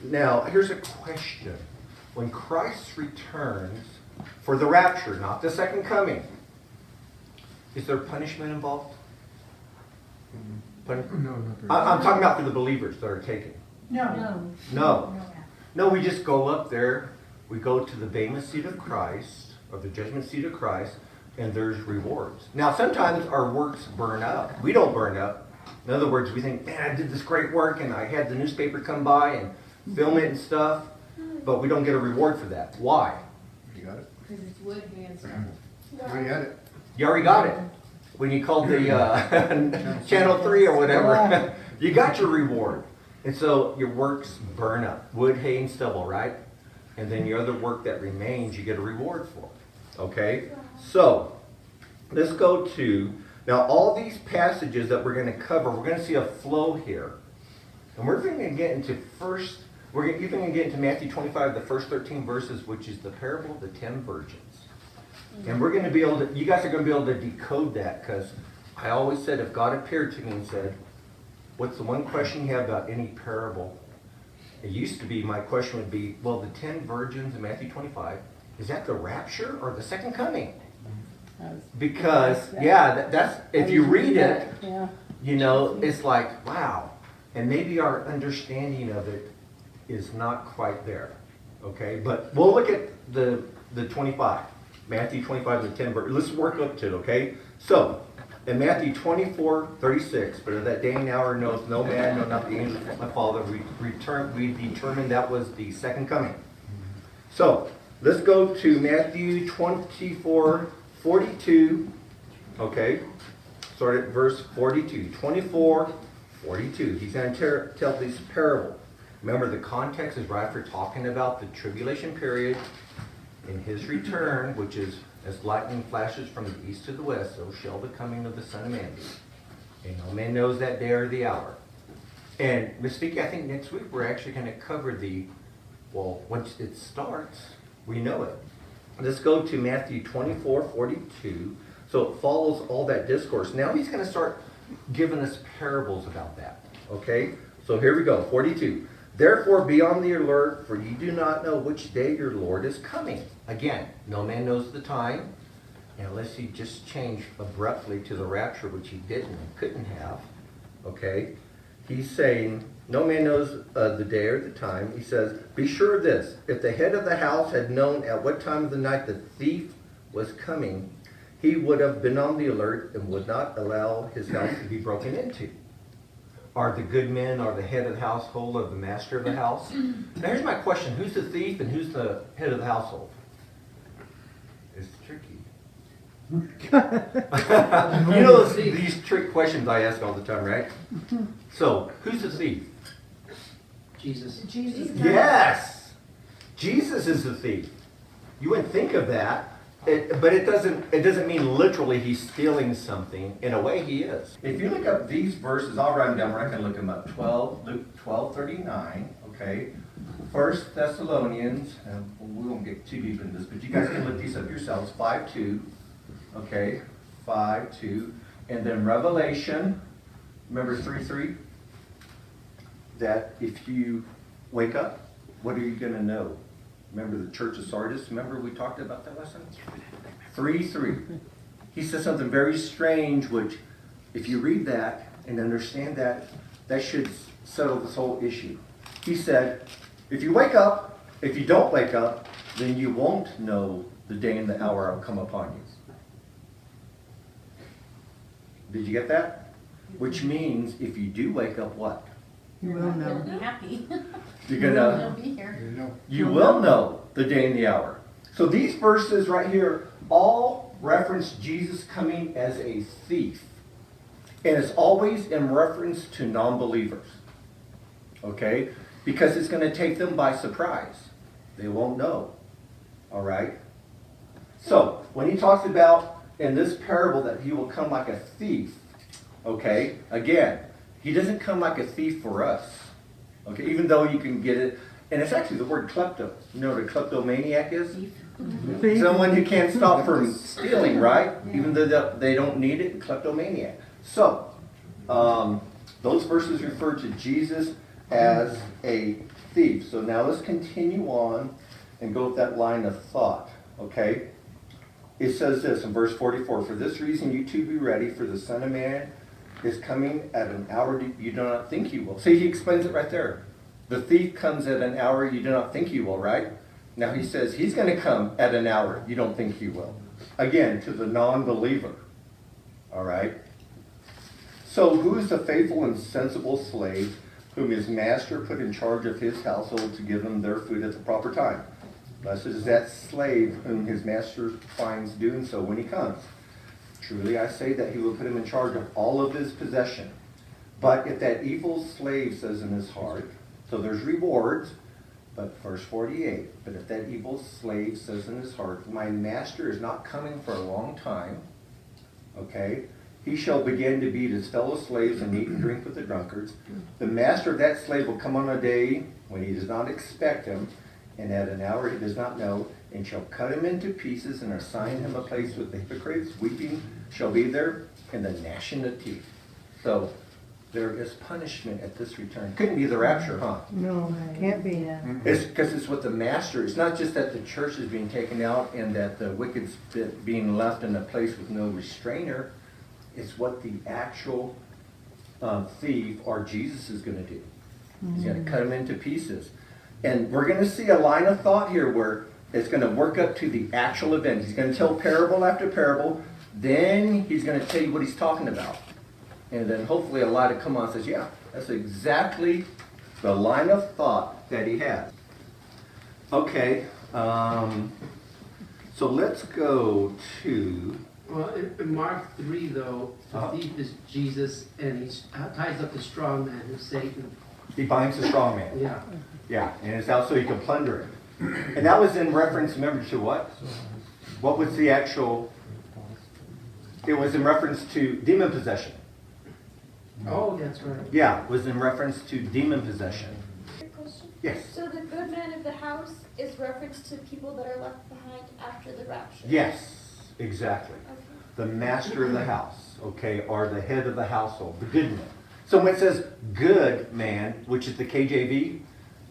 Now, here's a question. When Christ returns for the rapture, not the second coming, is there punishment involved? No, not really. I'm talking about for the believers that are taken. No. No, we just go up there, we go to the Bema seat of Christ, or the judgment seat of Christ, and there's rewards. Now, sometimes our works burn up. We don't burn up. In other words, we think, man, I did this great work, and I had the newspaper come by and film it and stuff, but we don't get a reward for that. Why? You got it? Because it's wood, hands. You already had it. You already got it. When you called the Channel 3 or whatever, you got your reward. And so your works burn up. Wood, hay, and stubble, right? And then your other work that remains, you get a reward for. Okay? So, let's go to, now all these passages that we're going to cover, we're going to see a flow here. And we're going to get into you're going to get into Matthew 25, the first 13 verses, which is the parable of the 10 virgins. And we're going to be able to, you guys are going to be able to decode that, because I always said if God appeared to me and said, what's the one question you have about any parable? It used to be, my question would be, well, the 10 virgins in Matthew 25, is that the rapture or the second coming? Because, that's, if you read it, you know, it's like, wow. And maybe our understanding of it is not quite there. Okay? But we'll look at the 25. Matthew 25, the 10 verse. Let's work up to it, okay? So, in Matthew 24:36, but of that day and hour knows no man, no, not the angels of my Father. We determined that was the second coming. So, let's go to Matthew 24:42, okay? Start at verse 42. 24:42. He's going to tell this parable. Remember, the context is right for talking about the tribulation period. In his return, which is as lightning flashes from the east to the west, so shall the coming of the Son of Man be. And no man knows that day or the hour. And Miss Vicky, I think next week we're actually going to cover once it starts, we know it. Let's go to Matthew 24:42. So it follows all that discourse. Now he's going to start giving us parables about that. Okay? So here we go, 42. Therefore be on the alert, for ye do not know which day your Lord is coming. Again, no man knows the time, unless he just changed abruptly to the rapture, which he didn't and couldn't have. Okay? He's saying, no man knows the day or the time. He says, be sure of this, if the head of the house had known at what time of the night the thief was coming, he would have been on the alert and would not allow his house to be broken into. Are the good men, are the head of the household, or the master of the house? Now here's my question. Who's the thief and who's the head of the household? It's tricky. You know these trick questions I ask all the time, right? So, who's the thief? Jesus. Yes! Jesus is the thief. You wouldn't think of that. But it doesn't mean literally he's stealing something. In a way, he is. If you look up these verses, I'll write them down. We're not going to look them up. Luke 12:39. Okay. 1 Thessalonians. We won't get too deep into this, but you guys can look these up yourselves. 5:2. Okay. 5:2. And then Revelation. Remember 3:3. That if you wake up, what are you going to know? Remember the church of Sardis? Remember we talked about that last time? 3:3. He says something very strange, which if you read that and understand that, that should settle this whole issue. He said, if you wake up, if you don't wake up, then you won't know the day and the hour I'll come upon you. Did you get that? Which means if you do wake up, what? You will know. Be happy. You're gonna. Be here. You will know the day and the hour. So these verses right here all reference Jesus coming as a thief. And it's always in reference to non-believers. Okay? Because it's going to take them by surprise. They won't know. All right? So, when he talks about in this parable that he will come like a thief, okay, again, he doesn't come like a thief for us. Okay, even though you can get it, and it's actually the word klepto. You know what a kleptomaniac is? Thief. Someone who can't stop from stealing, right? Even though they don't need it, kleptomaniac. So, those verses refer to Jesus as a thief. So now let's continue on and go with that line of thought, okay? It says this in verse 44, for this reason you too be ready, for the Son of Man is coming at an hour you do not think he will. See, he explains it right there. The thief comes at an hour you do not think he will, right? Now he says he's going to come at an hour you don't think he will. Again, to the non-believer, all right? So who is the faithful and sensible slave whom his master put in charge of his household to give them their food at the proper time? Blessed is that slave whom his master finds doing so when he comes. Truly I say that he will put him in charge of all of his possession. But if that evil slave says in his heart, so there's rewards, but verse 48, but if that evil slave says in his heart, my master is not coming for a long time, okay, he shall begin to beat his fellow slaves and eat and drink with the drunkards. The master of that slave will come on a day when he does not expect him, and at an hour he does not know, and shall cut him into pieces and assign him a place with the hypocrites. Weeping shall be there, and the gnashing of teeth. So there is punishment at this return. Couldn't be the rapture, huh? No, can't be. It's because it's what the master. It's not just that the church is being taken out and that the wicked's being left in a place with no restrainer. It's what the actual thief or Jesus is going to do. He's going to cut him into pieces. And we're going to see a line of thought here where it's going to work up to the actual event. He's going to tell parable after parable. Then he's going to tell you what he's talking about. And then hopefully a light will come on and says, yeah, that's exactly the line of thought that he has. Okay, so let's go to... Well, in Mark 3, though, the thief is Jesus, and he ties up the strong man, who's Satan. He binds the strong man. Yeah. Yeah, and it's out so he can plunder him. And that was in reference, remember, to what? What was the actual... It was in reference to demon possession. Oh, that's right. Yeah, it was in reference to demon possession. Question. Yes. So the good man of the house is reference to people that are left behind after the rapture? Yes, exactly. Okay. The master of the house, okay, or the head of the household, the good man. So when it says good man, which is the KJV,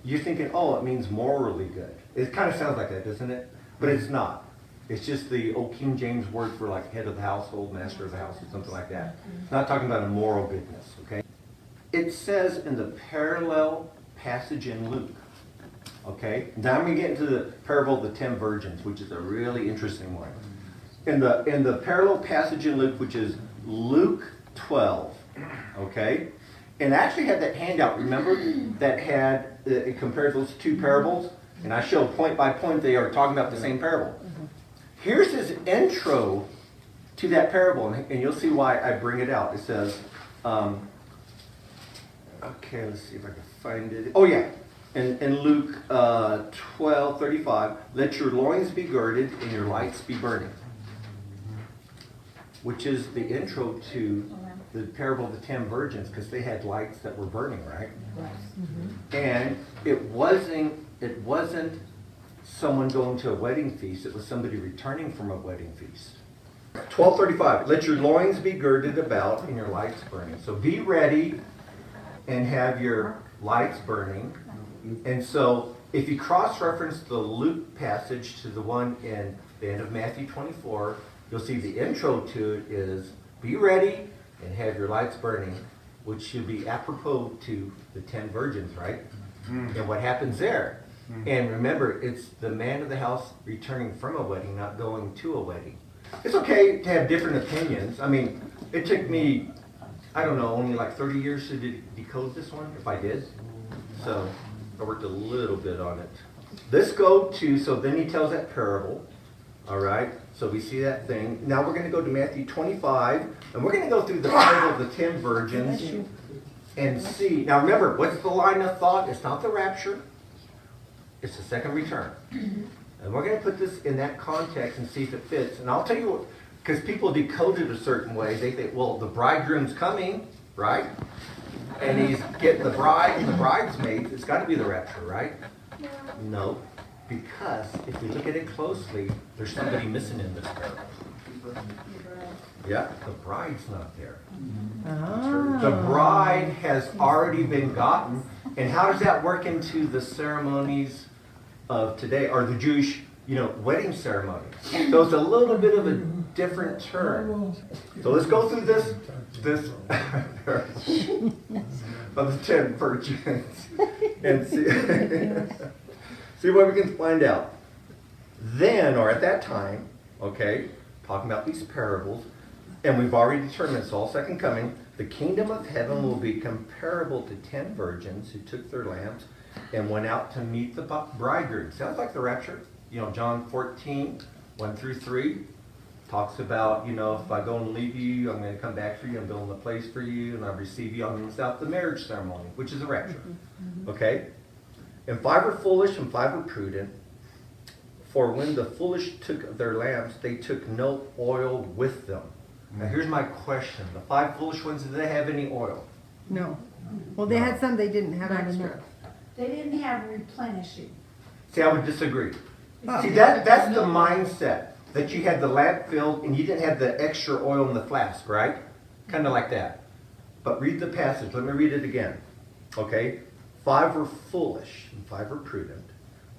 you're thinking, oh, it means morally good. It kind of sounds like that, doesn't it? But it's not. It's just the old King James word for like head of the household, master of the house, or something like that. It's not talking about a moral goodness, okay? It says in the parallel passage in Luke, okay? Now I'm going to get into the parable of the 10 virgins, which is a really interesting one. In the parallel passage in Luke, which is Luke 12, okay? And I actually had that handout, remember, that had, it compares those two parables, and I showed point by point they are talking about the same parable. Here's his intro to that parable, and you'll see why I bring it out. It says, okay, let's see if I can find it. Oh yeah, in Luke 12:35, let your loins be girded and your lights be burning. Which is the intro to the parable of the 10 virgins, because they had lights that were burning, right? And it wasn't someone going to a wedding feast, it was somebody returning from a wedding feast. 12:35, let your loins be girded about and your lights burning. So be ready and have your lights burning. And so if you cross-reference the Luke passage to the one in the end of Matthew 24, you'll see the intro to it is be ready and have your lights burning, which should be apropos to the 10 virgins, right? And what happens there? And remember, it's the man of the house returning from a wedding, not going to a wedding. It's okay to have different opinions. I mean, it took me, I don't know, only like 30 years to decode this one, if I did. So I worked a little bit on it. Let's go to, so then he tells that parable, all right? So we see that thing. Now we're going to go to Matthew 25, and we're going to go through the parable of the 10 virgins and see. Now remember, what's the line of thought? It's not the rapture. It's the second return. And we're going to put this in that context and see if it fits. And I'll tell you what, because people decode it a certain way. They think, well, the bridegroom's coming, right? And he's getting the bride and the bridesmaids. It's got to be the rapture, right? No, because if you look at it closely, there's somebody missing in this parable. Yeah, the bride's not there. The bride has already been gotten, And how does that work into the ceremonies of today, or the Jewish, wedding ceremony? So it's a little bit of a different turn. So let's go through this of the 10 virgins and see what we can find out. Then, or at that time, okay, talking about these parables, and we've already determined it's all second coming, the kingdom of heaven will be comparable to 10 virgins who took their lamps and went out to meet the bridegroom. Sounds like the rapture. John 14, 1 through 3, talks about, if I go and leave you, I'm going to come back for you, I'm building a place for you, and I receive you on without the marriage ceremony, which is the rapture. Okay? And 5 are foolish and 5 are prudent. For when the foolish took their lamps, they took no oil with them. Now here's my question. The 5 foolish ones, did they have any oil? No. Well, they had some they didn't have extra. They didn't have replenishing. See, I would disagree. Oh. See, that's the mindset, that you had the lamp filled and you didn't have the extra oil in the flask, right? Kind of like that. But read the passage. Let me read it again. Okay? 5 were foolish and 5 were prudent.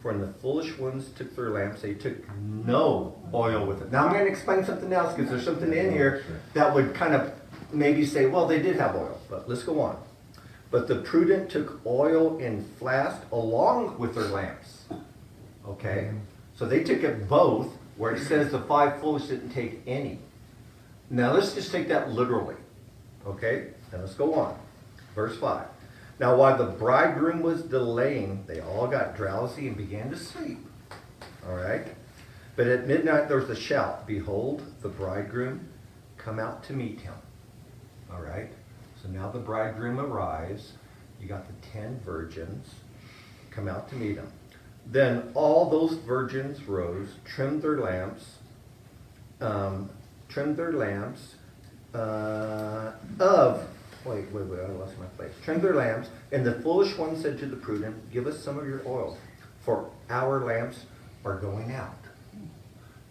For when the foolish ones took their lamps, they took no oil with it. Now I'm going to explain something else, because there's something in here that would kind of maybe say, well, they did have oil. But let's go on. But the prudent took oil in flask along with their lamps. Okay? So they took it both, where it says the 5 foolish didn't take any. Now let's just take that literally. Okay? Now let's go on. Verse 5. Now while the bridegroom was delaying, they all got drowsy and began to sleep. All right? But at midnight there was a shout, behold, the bridegroom, come out to meet him. All right? So now the bridegroom arrives. You got the 10 virgins come out to meet him. Then all those virgins rose, trimmed their lamps I lost my place. Trimmed their lamps, and the foolish one said to the prudent, give us some of your oil, for our lamps are going out.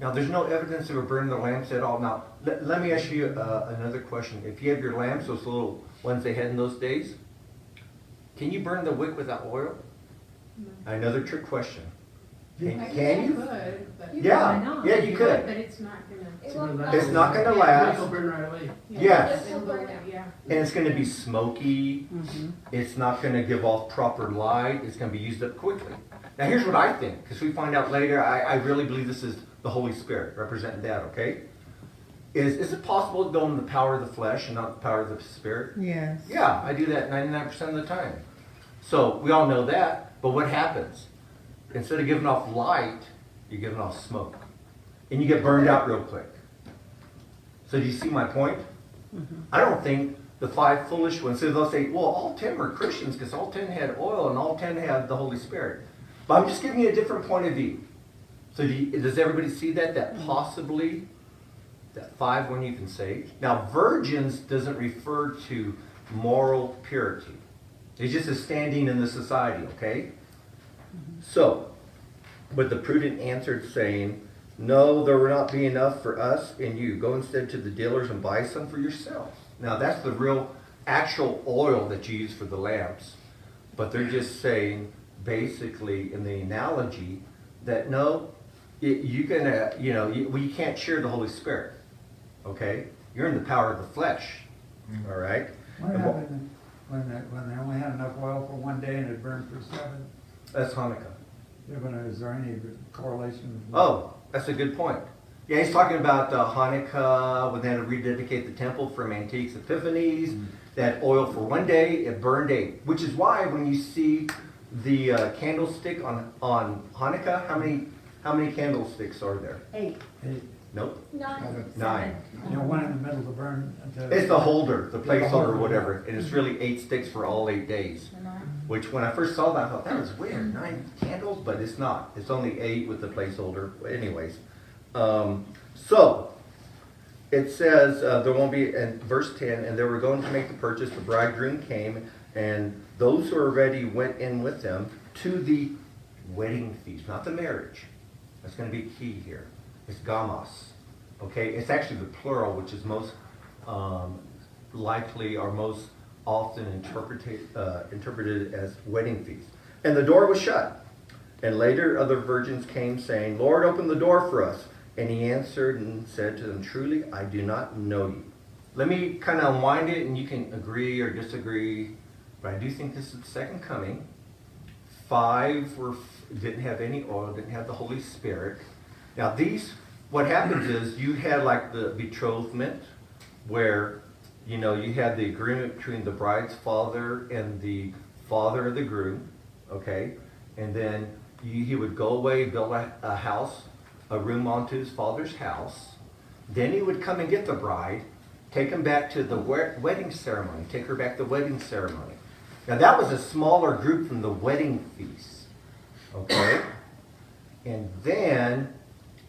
Now, there's no evidence they were burning the lamps at all. Now, let me ask you another question. If you have your lamps, those little ones they had in those days, can you burn the wick without oil? No. Another trick question. I Can you? could, but. Yeah, yeah, you could. But it's not gonna. It won't It's last. It's not going to It'll last, burn right away. Yes. It'll burn out. Yeah. and it's going to be smoky. It's not going to give off proper light. It's going to be used up quickly. Now, here's what I think, because we find out later, I really believe this is the Holy Spirit representing that, okay? Is it possible to go in the power of the flesh and not the power of the Spirit? Yes. Yeah, I do that 99% of the time. So we all know that, but what happens? Instead of giving off light, you're giving off smoke. And you get burned out real quick. So do you see my point? I don't think the 5 foolish ones, so they'll say, well, all 10 were Christians because all 10 had oil and all 10 had the Holy Spirit. But I'm just giving you a different point of view. So does everybody see that? That possibly, that 5 weren't even saved? Now, virgins doesn't refer to moral purity. It's just a standing in the society, okay? So, but the prudent answered, saying, no, there will not be enough for us and you. Go instead to the dealers and buy some for yourselves. Now, that's the real, actual oil that you use for the lamps. But they're just saying, basically, in the analogy, that no, you can't share the Holy Spirit. Okay? You're in the power of the flesh. All right? What happened when they only had enough oil for one day and it burned for 7? That's Hanukkah. Yeah, but is there any correlation? Oh, that's a good point. Yeah, he's talking about Hanukkah, when they had to rededicate the temple from antiques epiphanies. They had oil for one day, it burned 8. Which is why when you see the candlestick on Hanukkah, how many candlesticks are there? 8. Nope. 9. 9. You know, one in the middle to burn. It's the holder, the placeholder, whatever. And it's really 8 sticks for all 8 days. Which when I first saw that, I thought, that was weird. 9 candles? But it's not. It's only 8 with the placeholder. Anyways. So, it says, there won't be, in verse 10, and they were going to make the purchase. The bridegroom came, and those who were ready went in with them to the wedding feast. Not the marriage. That's going to be key here. It's gamos. Okay? It's actually the plural, which is most likely or most often interpreted as wedding feast. And the door was shut. And later other virgins came saying, Lord, open the door for us. And he answered and said to them, truly, I do not know you. Let me kind of unwind it, and you can agree or disagree. But I do think this is the second coming. 5 didn't have any oil, didn't have the Holy Spirit. Now what happens is you had like the betrothment, where you had the agreement between the bride's father and the father of the groom, okay? And then he would go away, build a house, a room onto his father's house. Then he would come and get the bride, take him back to the wedding ceremony, take her back to the wedding ceremony. Now that was a smaller group from the wedding feast, okay? And then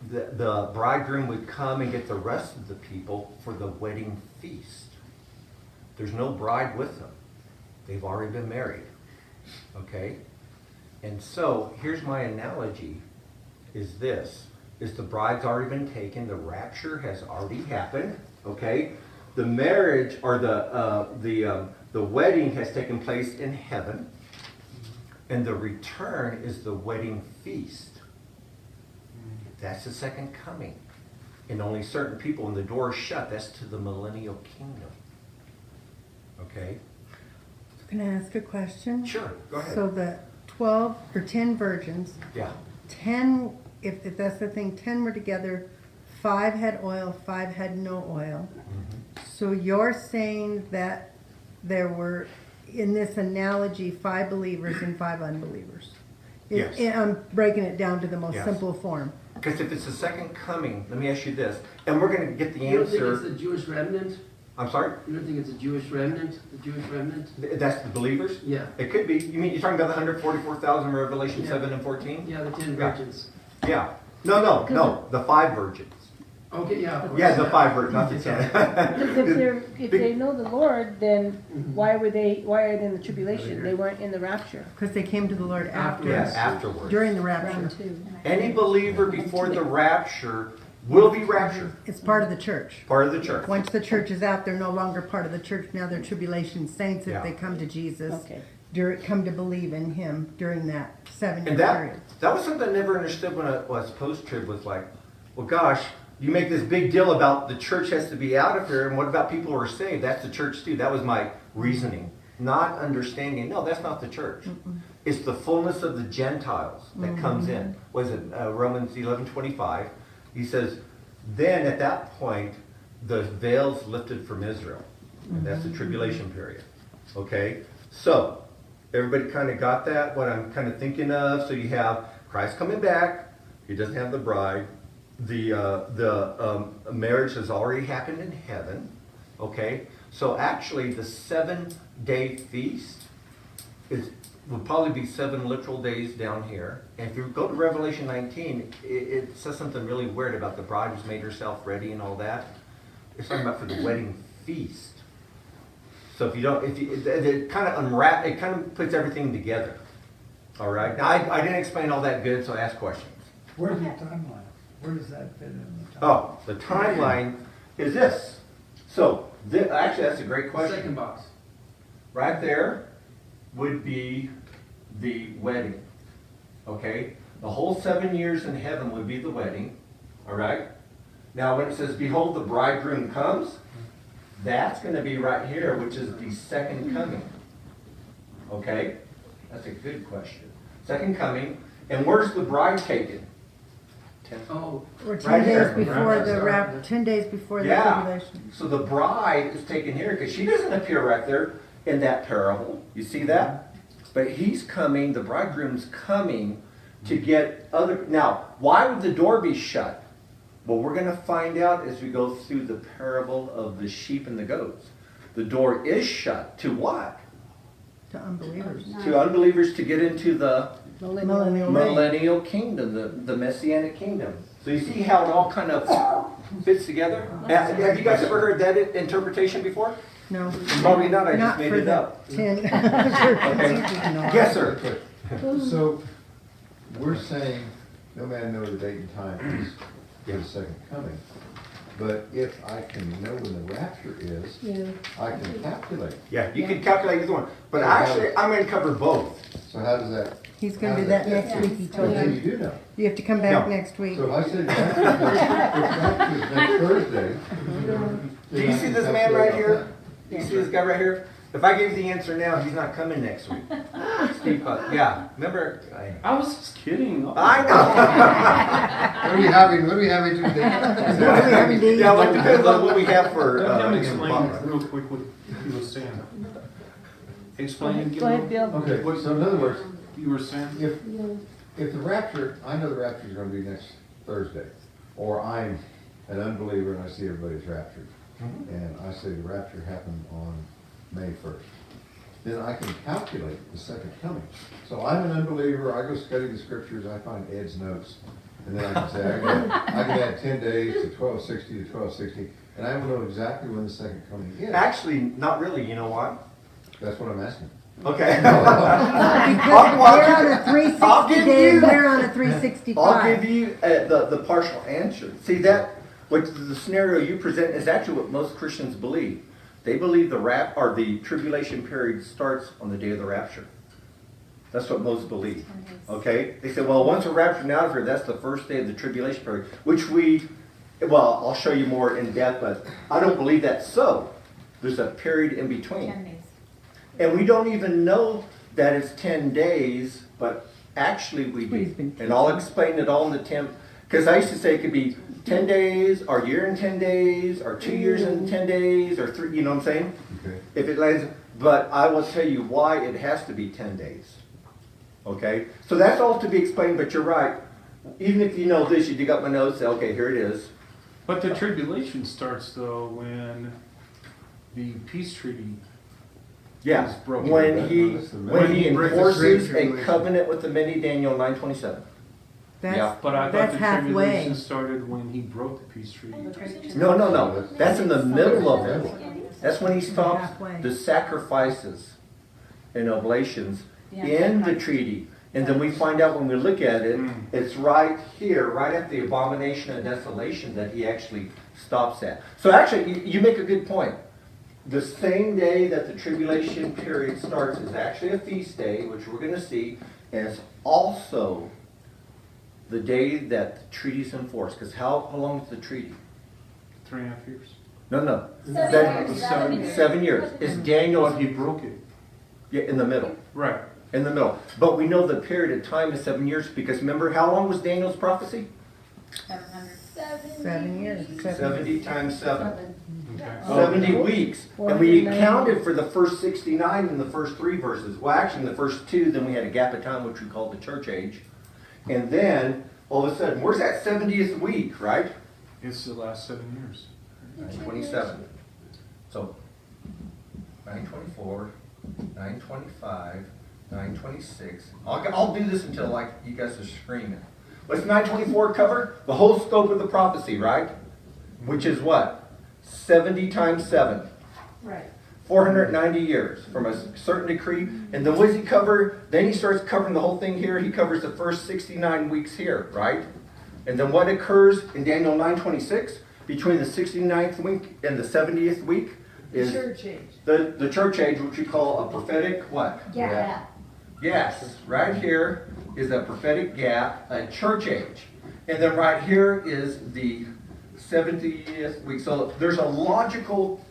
the bridegroom would come and get the rest of the people for the wedding feast. There's no bride with them. They've already been married, okay? And so here's my analogy, is the bride's already been taken, the rapture has already happened, okay? The marriage or the wedding has taken place in heaven, and the return is the wedding feast. That's the second coming. And only certain people, when the door is shut, that's to the millennial kingdom. Okay? Can I ask a question? Sure, go ahead. So the 12 or 10 virgins, Yeah. 10, if that's the thing, 10 were together, 5 had oil, 5 had no oil. Mm-hmm. So you're saying that there were, in this analogy, 5 believers and 5 unbelievers? Yes. I'm breaking it down to the most Yes. simple form. Because if it's the second coming, let me ask you this, and we're going to get the You don't think it's answer. the Jewish remnant? I'm sorry? You don't think it's a Jewish remnant? The Jewish remnant? That's the believers? Yeah. It could be. You mean you're talking about the 144,000, Revelation Yeah. 7 and 14? Yeah, the 10 Yeah. virgins. Yeah. No, the 5 virgins. Okay, yeah. Yeah, the 5 virgins, not the Because 10. if they know the Lord, then why are they in the tribulation? They weren't in the rapture. Because they came to the Lord after, Yes, afterwards. during the rapture. Round 2. Any believer before the rapture will be raptured. It's part of the church. Part of the church. Once the church is out, they're no longer part of the church. Now they're tribulation saints if Yeah. they come to Jesus, Okay. come to believe in Him during that 7-year And period. that was something I never understood when I was post-trib, was like, well, gosh, you make this big deal about the church has to be out of here, and what about people who are saved? That's the church too. That was my reasoning. Not understanding, no, that's not the church. It's the fullness of the Gentiles that comes in. Was it Romans 11:25? He says, then at that point, the veil's lifted from Israel. And that's the tribulation period. Okay? So, everybody kind of got that, what I'm kind of thinking of. So you have Christ coming back. He doesn't have the bride. The marriage has already happened in heaven. Okay? So actually, the 7-day feast would probably be 7 literal days down here. And if you go to Revelation 19, it says something really weird about the bride who's made herself ready and all that. It's talking about for the wedding feast. So it kind of puts everything together. All right. Now I didn't explain all that good, so I asked questions. Where's the timeline? Where does that fit in the timeline? Oh, the timeline is this. So actually, that's a great question. Second box. Right there would be the wedding. Okay? The whole 7 years in heaven would be the wedding. All right? Now when it says, behold, the bridegroom comes, that's going to be right here, which is the second coming. Okay? That's a good question. Second coming. And where's the bride taken? Oh, Or 10 Right here. days before the 10 days before the Yeah. tribulation. So the bride is taken here because she doesn't appear right there in that parable. You see that? But he's coming, the bridegroom's coming to get other. Now, why would the door be shut? Well, we're going to find out as we go through the parable of the sheep and the goats. The door is shut to what? To unbelievers. To unbelievers to get into the Millennial reign. millennial kingdom, the messianic kingdom. So you see how it all kind of fits together? Have you guys ever heard that interpretation before? No. Probably not, I just made for it the up. 10. Okay. No. Yes, sir. So, we're saying, no man knows the date and time for the second coming. But if I can know when the rapture is, Yeah. I can calculate. Yeah, you can calculate either one, but actually, I'm gonna cover both. So how does that? He's gonna how do does that fit? next week, he So told then you. you do know. You have to come back No. next week. So if I said rapture is next Thursday. Do you see this man right here? Do you see this guy right here? If I give you the answer now, he's not coming next week. Steve, yeah, remember? I was just kidding. I know. What are we having Tuesday? Yeah, well, it depends on what we have for, Let him in explain Butler. real quick what he was saying. Explain again. Go ahead, Bill. Okay, so in other words, You were saying? if the rapture, I know the rapture is gonna be next Thursday, or I'm an unbeliever and I see everybody's raptured, and I say the rapture happened on May 1st, then I can calculate the second coming. So I'm an unbeliever, I go study the scriptures, I find Ed's notes, and then I can say, I can add 10 days to 1260 to 1260, and I will know exactly when the second coming is. Actually, not really, you know what? That's what I'm asking. Okay. Because we're on a 360 give day, you- we're on a I'll 365. give you the partial answer. See that, what the scenario you present is actually what most Christians believe. They believe the tribulation period starts on the day of the rapture. That's what most believe. Okay? They say, well, once we're raptured out of here, that's the first day of the tribulation period, which well, I'll show you more in depth, but I don't believe that's so. There's a period in between. And we don't even know that it's 10 days, but actually we do. And I'll explain it all in the 10, because I used to say it could be 10 days, or a year and 10 days, or 2 years and 10 days, or 3, you know what I'm saying? Okay. If it lands, but I will tell you why it has to be 10 days. Okay? So that's all to be explained, but you're right. Even if you know this, you dig up my notes, say, okay, here it is. But the tribulation starts though when the peace treaty Yeah, is broken. when he breaks the enforces great a tribulation. covenant with the many, Daniel 9:27. Yeah. But I thought That's the halfway. tribulation started when he broke the peace treaty. No. That's in the middle of it. That's when he stops Halfway. the sacrifices and oblations in the treaty. And then we find out when we look at it, it's right here, right at the abomination of desolation that he actually stops at. So actually, you make a good point. The same day that the tribulation period starts is actually a feast day, which we're going to see, and it's also the day that the treaty's enforced. Because how long is the treaty? 3.5 years. No. 7 years. 7 years. It's Daniel But he broke it. in the middle. Right. In the middle. But we know the period of time is 7 years because remember how long was Daniel's prophecy? 7 years. 70 times 7. Okay. 70 weeks. And we counted for the first 69 in the first 3 verses. Well, actually in the first 2, then we had a gap of time, which we called the church age. And then, all of a sudden, where's that 70th week, right? It's the last 7 years. 927. So, 924, 925, 926. I'll do this until like you guys are screaming. What's 924 cover? The whole scope of the prophecy, right? Which is what? 70 times 7. Right. 490 years from a certain decree. And then what does he cover? Then he starts covering the whole thing here. He covers the first 69 weeks here, right? And then what occurs in Daniel 9:26 between the 69th week and the 70th week is Church age. the church age, which we call a prophetic what? Yeah. Yes, right here is a prophetic gap, a church age. And then right here is the 70th week. So there's a logical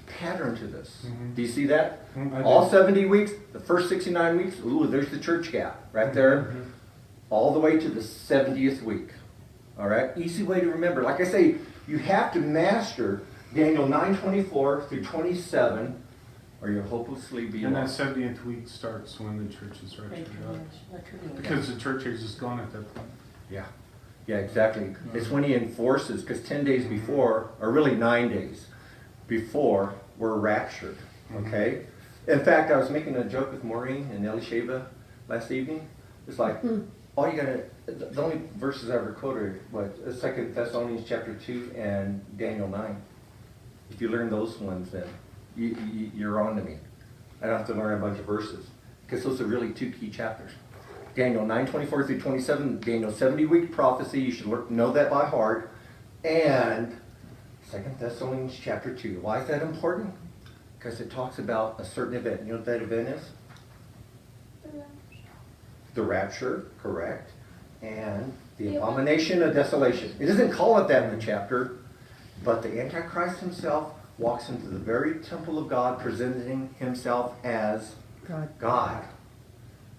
pattern to this. Do you see that? I do. All 70 weeks, the first 69 weeks, ooh, there's the church gap right there. All the way to the 70th week. All right? Easy way to remember. Like I say, you have to master Daniel 9:24 through 27 or you'll hopelessly be And that lost. 70th week starts when the church is raptured out. Because the church age is gone at that point. Yeah. Yeah, exactly. It's when he enforces, because 10 days before, or really 9 days before, we're raptured. Okay? In fact, I was making a joke with Maureen and Elisheva last evening. It's like, all you gotta, the only verses I ever quoted was 2 Thessalonians chapter 2 and Daniel 9. If you learn those ones, then you're on to me. I don't have to learn a bunch of verses, because those are really 2 key chapters. Daniel 9:24 through 27, Daniel's 70-week prophecy, you should know that by heart, and 2 Thessalonians chapter 2. Why is that important? Because it talks about a certain event. You know what that event is? The rapture, correct. And the abomination of desolation. It doesn't call it that in the chapter, but the Antichrist himself walks into the very temple of God, presenting himself as God.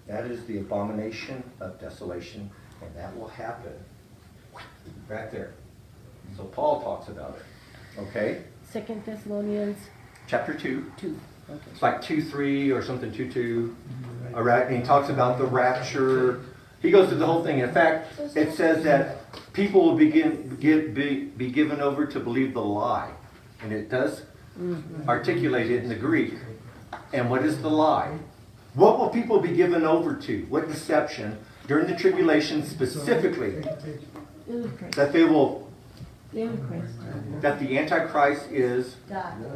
That is the abomination of desolation, and that will happen right there. So Paul talks about it. Okay? 2 Thessalonians Chapter 2. 2. Okay. It's like 2:3 or something, 2:2. All right, and he talks about the rapture. He goes through the whole thing. In fact, it says that people will be given over to believe the lie. And it does articulate it in the Greek. And what is the lie? What will people be given over to? What deception during the tribulation specifically? That they will, that the Antichrist is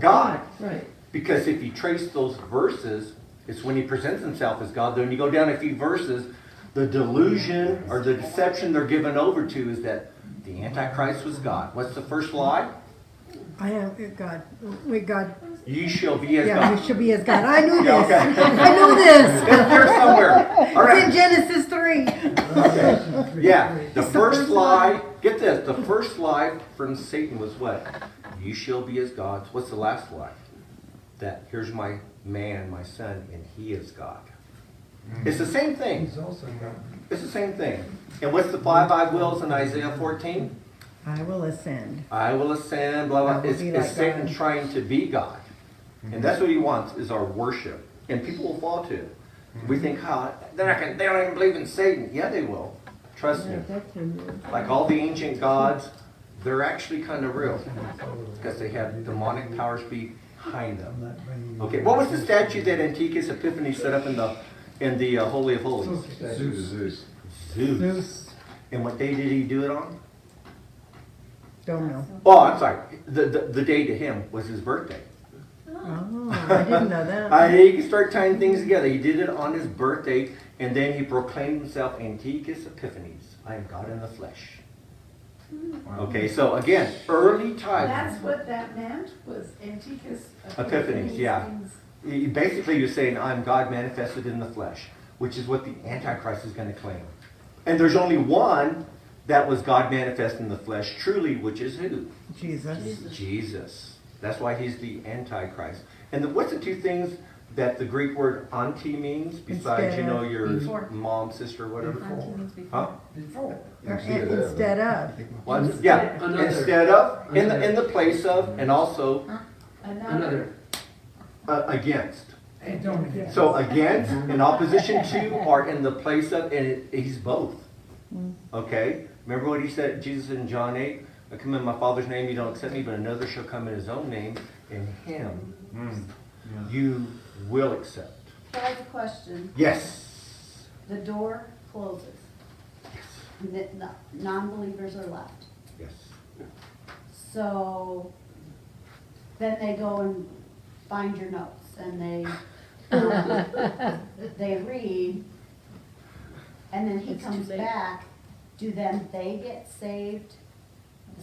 God. Right. Because if you trace those verses, it's when he presents himself as God. Then when you go down a few verses, the delusion or the deception they're given over to is that the Antichrist was God. What's the first lie? I am God. We God. You shall be as Yeah, God. you should be as God. I knew Yeah, this. okay. I knew this. It's here somewhere. All It's in right. Genesis 3. Okay. Yeah. The It's the first first lie, lie. get this, the first lie from Satan was what? You shall be as gods. What's the last lie? That here's my man, my son, and he is God. It's the same thing. He's also God. It's the same thing. And what's the five I wills in Isaiah 14? I will ascend. I will ascend, blah, I blah. will It's, be it's like Satan God. trying to be God. And that's what he wants, is our worship. And people will fall to it. We think, they don't even believe in Satan. Yeah, they will. Trust me. Like all the ancient gods, they're actually kind of real. Because they have demonic powers behind them. Okay, what was the statue that Antiochus Epiphanes set up in the Holy of Holies? Zeus. Zeus. And what day did he do it on? Don't know. Oh, I'm sorry. The day to him was his birthday. Oh, I didn't know that. You can start tying things together. He did it on his birthday, and then he proclaimed himself Antiochus Epiphanes. I am God in the flesh. Okay, so again, early time. That's what that meant, was Antiochus Epiphanes, yeah. Basically, you're saying, I'm God manifested in the flesh, which is what the Antichrist is going to claim. And there's only one that was God manifest in the flesh, truly, which is who? Jesus. Jesus. That's why he's the Antichrist. And what's the two things that the Greek word anti means, besides, Instead of, your before. mom, sister, whatever? Huh? before. Instead of. What? Yeah, Another. instead of, in the place of, and also Another. against. Hey, don't get. So against, in opposition to, or in the place of, and he's both. Okay? Remember what he said, Jesus in John 8? I come in my Father's name, you don't accept me, but another shall come in his own name, and him you will accept. I have a question. Yes. The door closes. Non-believers are left. Yes. So then they go and find your notes and they read, and then he It's comes too late. back. Do then they get saved?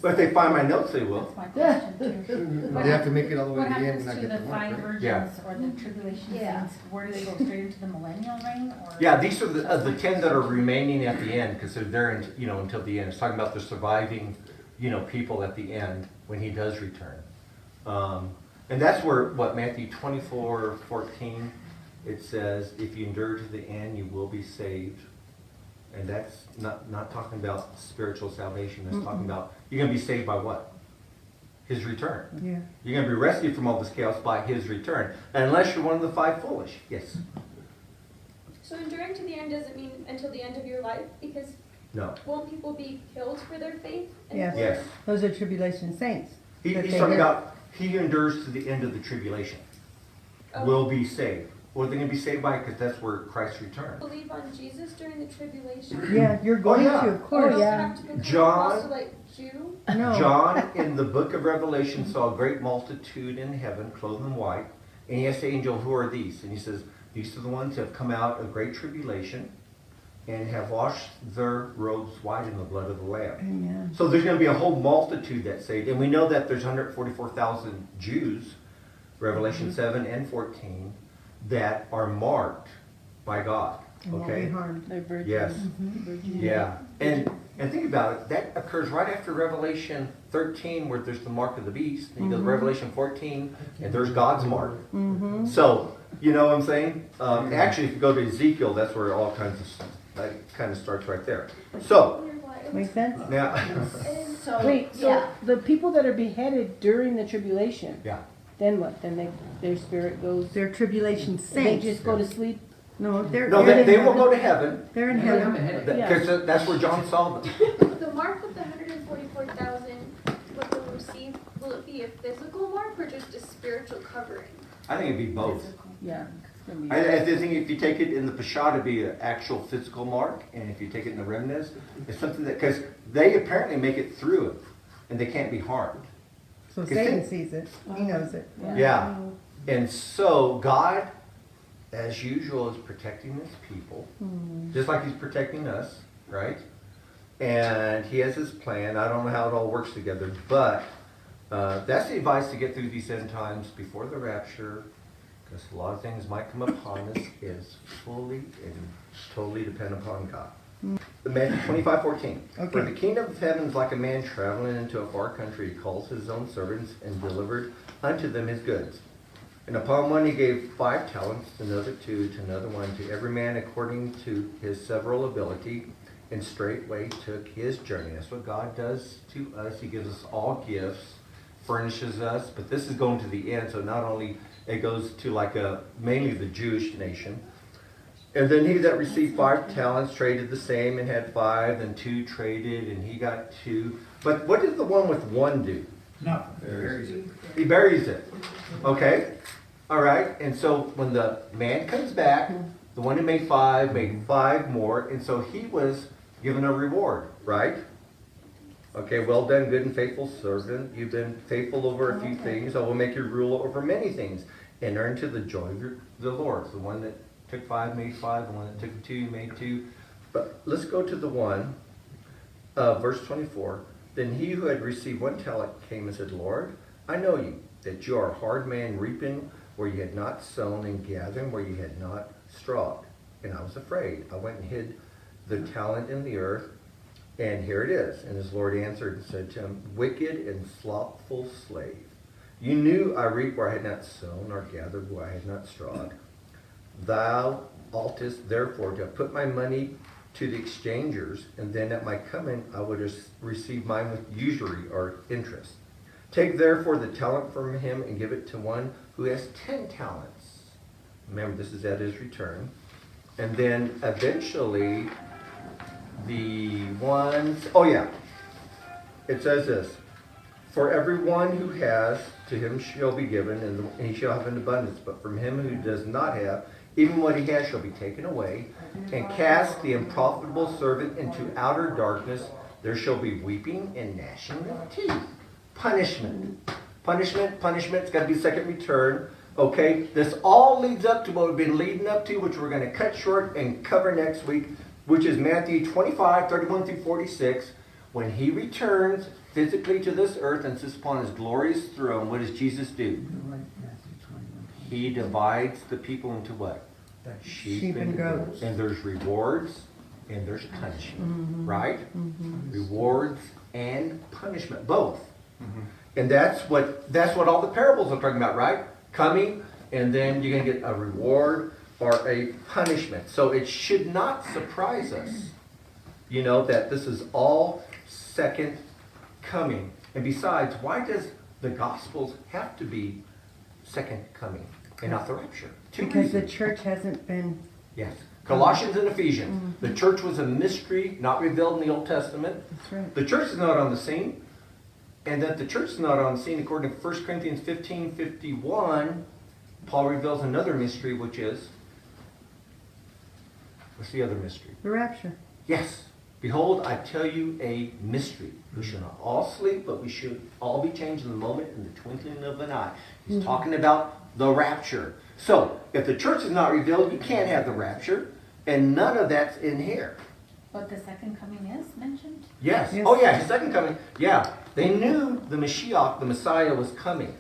But if they find my notes, they will. That's my question too. They have to make it all the way What to the end happens and not to get the the mark, five right? virgins Yeah. or the tribulation Yeah. saints? Where do they go, straight into the millennial reign, or? Yeah, these are the 10 that are remaining at the end, because they're there, until the end. It's talking about the surviving, people at the end when he does return. And that's where, Matthew 24:14, it says, if you endure to the end, you will be saved. And that's not talking about spiritual salvation. That's talking about, you're going to be saved by what? His return. Yeah. You're going to be rescued from all this chaos by his return. Unless you're one of the five foolish. Yes. So enduring to the end doesn't mean until the end of your life, because No. won't people be killed for their faith? And Yes. for- Yes. Those are tribulation saints. He's That they talking get. about he who endures to the end of the tribulation Oh. will be saved. What are they going to be saved by? Because that's where Christ returns. Believe on Jesus during the tribulation? Yeah, you're going yeah. to, of course. Don't yeah. have to become John- a proselyte Jew? No. John, in the book of Revelation, saw a great multitude in heaven, clothed in white. And he asked the angel, who are these? And he says, these are the ones who have come out of great tribulation. and have washed their robes white in the blood of the Lamb. Amen. So there's going to be a whole multitude that's saved. And we know that there's 144,000 Jews, Revelation 7 and 14, that are marked by God. And won't be Okay? harmed. They're virgins. Yes. Virgins. Yeah. And think about it. That occurs right after Revelation 13, where there's the mark of the beast. And you go to Revelation 14, and there's God's mark. So, you know what I'm saying? Actually, if you go to Ezekiel, that's where all kinds of stuff, that kind of starts right there. So, Make sense? now, So, Wait, so yeah, the people that are beheaded during the tribulation, yeah. then what? Then their spirit goes, They're tribulation they saints. just go to sleep? No, they're. No, they're in they will heaven. go to heaven. They're in They have heaven. a headache. Because that's where John saw them. The mark of the 144,000, what they'll receive, will it be a physical mark or just a spiritual covering? I think it'd be both. Yeah. It's gonna be- I think if you take it in the Peshat, it'd be an actual physical mark, and if you take it in the remnants, it's something that, because they apparently make it through it, and they can't be harmed. So Satan sees it. He knows it. Yeah. And so God, as usual, is protecting his people, just like he's protecting us, right? And he has his plan. I don't know how it all works together, but that's the advice to get through these end times before the rapture, because a lot of things might come upon us, is fully and totally depend upon God. Matthew 25:14. For Okay. the kingdom of heaven is like a man traveling into a far country. He calls his own servants and delivered unto them his goods. And upon one he gave 5 talents, to another 2, to another 1, to every man according to his several ability, and straightway took his journey. That's what God does to us. He gives us all gifts, furnishes us, but this is going to the end, so not only it goes to mainly the Jewish nation. And then he that received 5 talents traded the same and had 5, and 2 traded, and he got 2. But what did the one with 1 do? Nothing. He buries it. Okay? All right? And so when the man comes back, the one who made 5 more, and so he was given a reward, right? Okay, well done, good and faithful servant. You've been faithful over a few things. I will make you ruler over many things. Enter into the joy of the Lord. The one that took 5 made 5, the one that took 2 made 2. But let's go to the one, verse 24. Then he who had received 1 talent came and said, Lord, I know you, that you are a hard man, reaping where you had not sown and gathering where you had not strawed. And I was afraid. I went and hid the talent in the earth, and here it is. And his Lord answered and said to him, wicked and slothful slave, you knew I reap where I had not sown, or gathered where I had not strawed. Thou oughtest therefore to have put my money to the exchangers, and then at my coming I would receive mine with usury or interest. Take therefore the talent from him and give it to one who has 10 talents. Remember, this is at his return. And then eventually the ones, it says this, for everyone who has, to him shall be given, and he shall have an abundance. But from him who does not have, even what he has shall be taken away. And cast the unprofitable servant into outer darkness. There shall be weeping and gnashing of teeth. Punishment. Punishment's got to be second return. Okay, this all leads up to what we've been leading up to, which we're going to cut short and cover next week, which is Matthew 25, 31 through 46. When he returns physically to this earth and sits upon his glorious throne, what does Jesus do? He divides the people into what? Sheep and goats. And there's rewards and there's punishment, right? Rewards and punishment, both. And that's what all the parables are talking about, right? Coming, and then you're going to get a reward or a punishment. So it should not surprise us, that this is all second coming. And besides, why does the Gospels have to be second coming and not the rapture? Because the church hasn't been. Yes. Colossians and Ephesians. The church was a mystery, not revealed in the Old Testament. That's right. The church is not on the scene. And that the church is not on the scene, according to 1 Corinthians 15:51, Paul reveals another mystery, which is, what's the other mystery? The rapture. Yes. Behold, I tell you a mystery. We shall not all sleep, but we should all be changed in the moment, in the twinkling of an eye. He's talking about the rapture. So, if the church is not revealed, you can't have the rapture. And none of that's in here. But the second coming is mentioned? Yes. Yes. Oh, yeah, his second coming. Yeah. They knew the Mashiach, the Messiah, was coming.